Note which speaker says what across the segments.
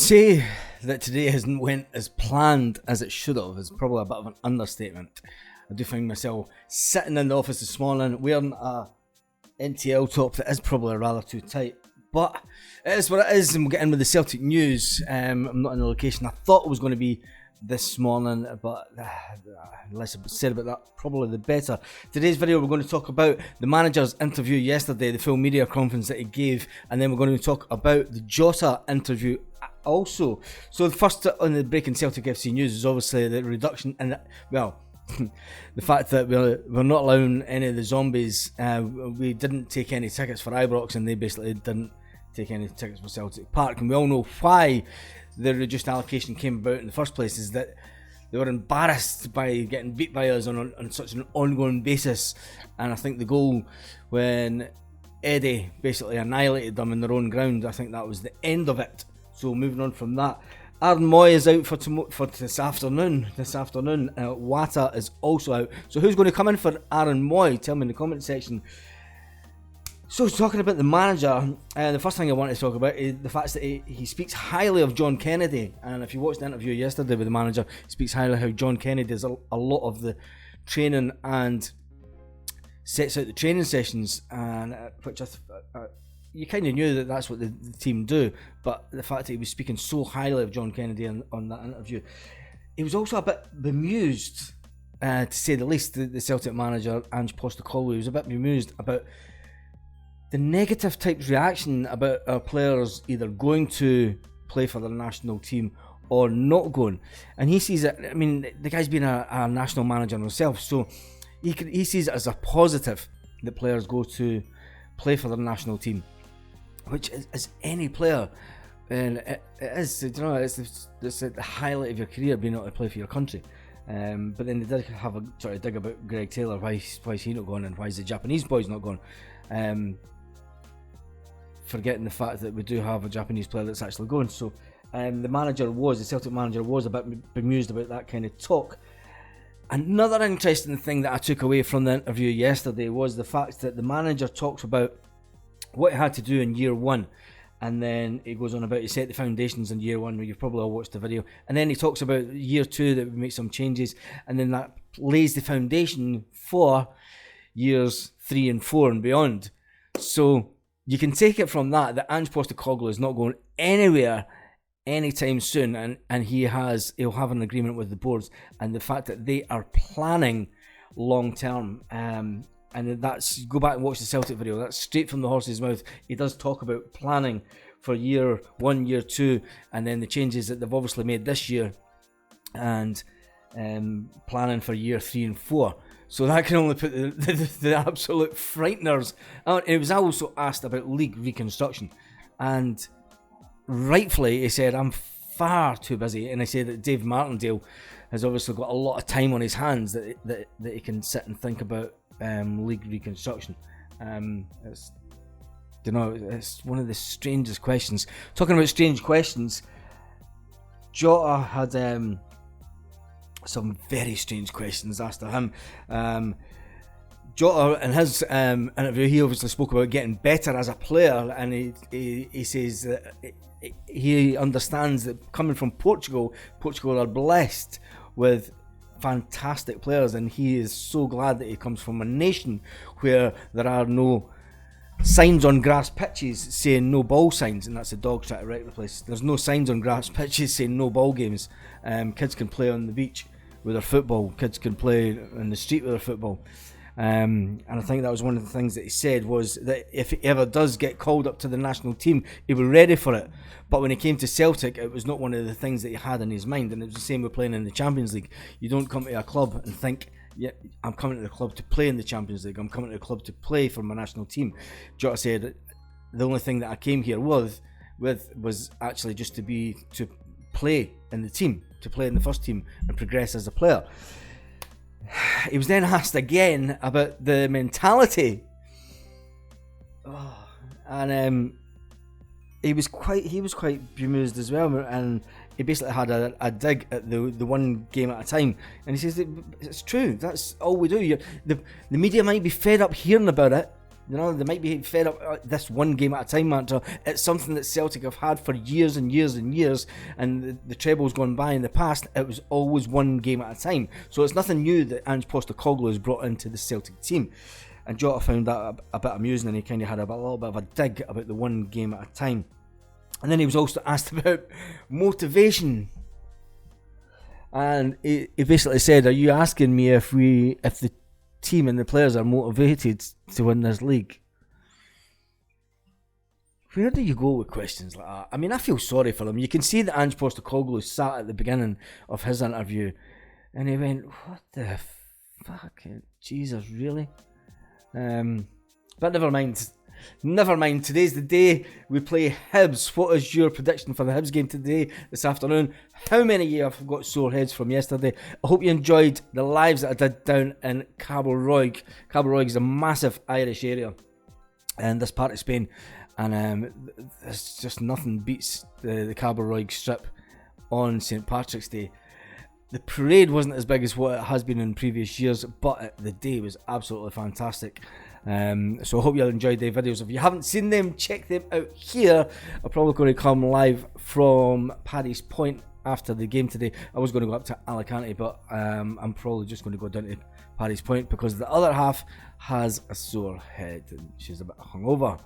Speaker 1: say that today hasn't went as planned as it should have is probably a bit of an understatement. I do find myself sitting in the office this morning wearing a NTL top that is probably rather too tight, but it is what it is, and we'll get in with the Celtic news. I'm not in the location I thought it was going to be this morning, but less said about that, probably the better. Today's video we're going to talk about the manager's interview yesterday, the full media conference that he gave, and then we're going to talk about the Jota interview also. So the first on the breaking Celtic FC news is obviously the reduction in, well, the fact that we're not allowing any of the zombies. We didn't take any tickets for Ibrox, and they basically didn't take any tickets for Celtic Park, and we all know why the reduced allocation came about in the first place, is that they were embarrassed by getting beat by us on such an ongoing basis. And I think the goal when Eddie basically annihilated them in their own ground, I think that was the end of it. So moving on from that, Aaron Moy is out for this afternoon. Wata is also out. So who's going to come in for Aaron Moy? Tell me in the comment section. So talking about the manager, the first thing I want to talk about is the fact that he speaks highly of John Kennedy. And if you watched the interview yesterday with the manager, he speaks highly of how John Kennedy does a lot of the training and sets out the training sessions, and which you kind of knew that that's what the team do. But the fact that he was speaking so highly of John Kennedy on that interview, he was also a bit bemused, to say the least. The Celtic manager, Ange Postecoglou, was a bit bemused about the negative type reaction about our players either going to play for the national team or not going. And he sees it, I mean, the guy's been a national manager himself, so he sees it as a positive that players go to play for the national team, which is any player. And it is, you know, it's the highlight of your career, being able to play for your country. But then they did have a sort of dig about Greg Taylor, why is he not going, and why is the Japanese boys not going? Forgetting the fact that we do have a Japanese player that's actually going. So the Celtic manager was a bit bemused about that kind of talk. Another interesting thing that I took away from the interview yesterday was the fact that the manager talks about what he had to do in year one, and then he goes on about he set the foundations in year one, where you've probably all watched the video, and then he talks about year two that we make some changes, and then that lays the foundation for years 3 and 4 and beyond. So you can take it from that Ange Postecoglou is not going anywhere anytime soon, and he'll have an agreement with the boards, and the fact that they are planning long term. And that's, go back and watch the Celtic video, that's straight from the horse's mouth. He does talk about planning for year 1, year 2, and then the changes that they've obviously made this year, and planning for year 3 and 4. So that can only put the absolute frighteners out. It was also asked about league reconstruction, and rightfully he said, I'm far too busy. And I say that Dave Martindale has obviously got a lot of time on his hands that he can sit and think about league reconstruction. It's one of the strangest questions. Talking about strange questions, Jota had some very strange questions asked of him. Jota, in his interview, he obviously spoke about getting better as a player, and he says that he understands that coming from Portugal are blessed with fantastic players, and he is so glad that he comes from a nation where there are no signs on grass pitches saying no ball signs, and that's a dog trying to wreck the place. There's no signs on grass pitches saying no ball games. Kids can play on the beach with their football, kids can play in the street with their football. And I think that was one of the things that he said, was that if he ever does get called up to the national team, he'll be ready for it. But when he came to Celtic, it was not one of the things that he had in his mind, and it was the same with playing in the Champions League. You don't come to a club and think, yeah, I'm coming to the club to play in the Champions League, I'm coming to the club to play for my national team. Jota said, the only thing that I came here with was actually just to play in the team, to play in the first team and progress as a player. He was then asked again about the mentality, and he was quite bemused as well, and he basically had a dig at the one game at a time, and he says that it's true, that's all we do. The media might be fed up hearing about it, You know, they might be fed up this one game at a time matter. It's something that Celtic have had for years and years and years, and the trebles gone by in the past, it was always one game at a time. So it's nothing new that Ange Postecoglou has brought into the Celtic team. And Jota found that a bit amusing, and he kind of had a little bit of a dig about the one game at a time. And then he was also asked about motivation. And he basically said, are you asking me if the team and the players are motivated to win this league? Where do you go with questions like that? I mean, I feel sorry for him. You can see that Ange Postecoglou sat at the beginning of his interview and he went, what the fuck? Jesus, really? But never mind. Never mind. Today's the day we play Hibs. What is your prediction for the Hibs game today, this afternoon? How many of you have got sore heads from yesterday? I hope you enjoyed the lives that I did down in Cabo Roig. Cabo Roig is a massive Irish area in this part of Spain, and there's just nothing beats the Cabo Roig strip on St. Patrick's Day. The parade wasn't as big as what it has been in previous years, but the day was absolutely fantastic. So I hope you enjoyed the videos. If you haven't seen them, check them out here. I'm probably going to come live from Paddy's Point after the game today. I was going to go up to Alicante, but I'm probably just going to go down to Paddy's Point because the other half has a sore head and she's a bit hungover,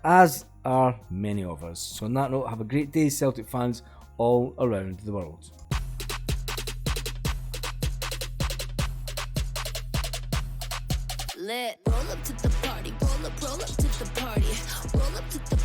Speaker 1: as are many of us. So on that note, have a great day, Celtic fans all around the world.
Speaker 2: Lit. Roll up to the party, roll up to the party, roll up to the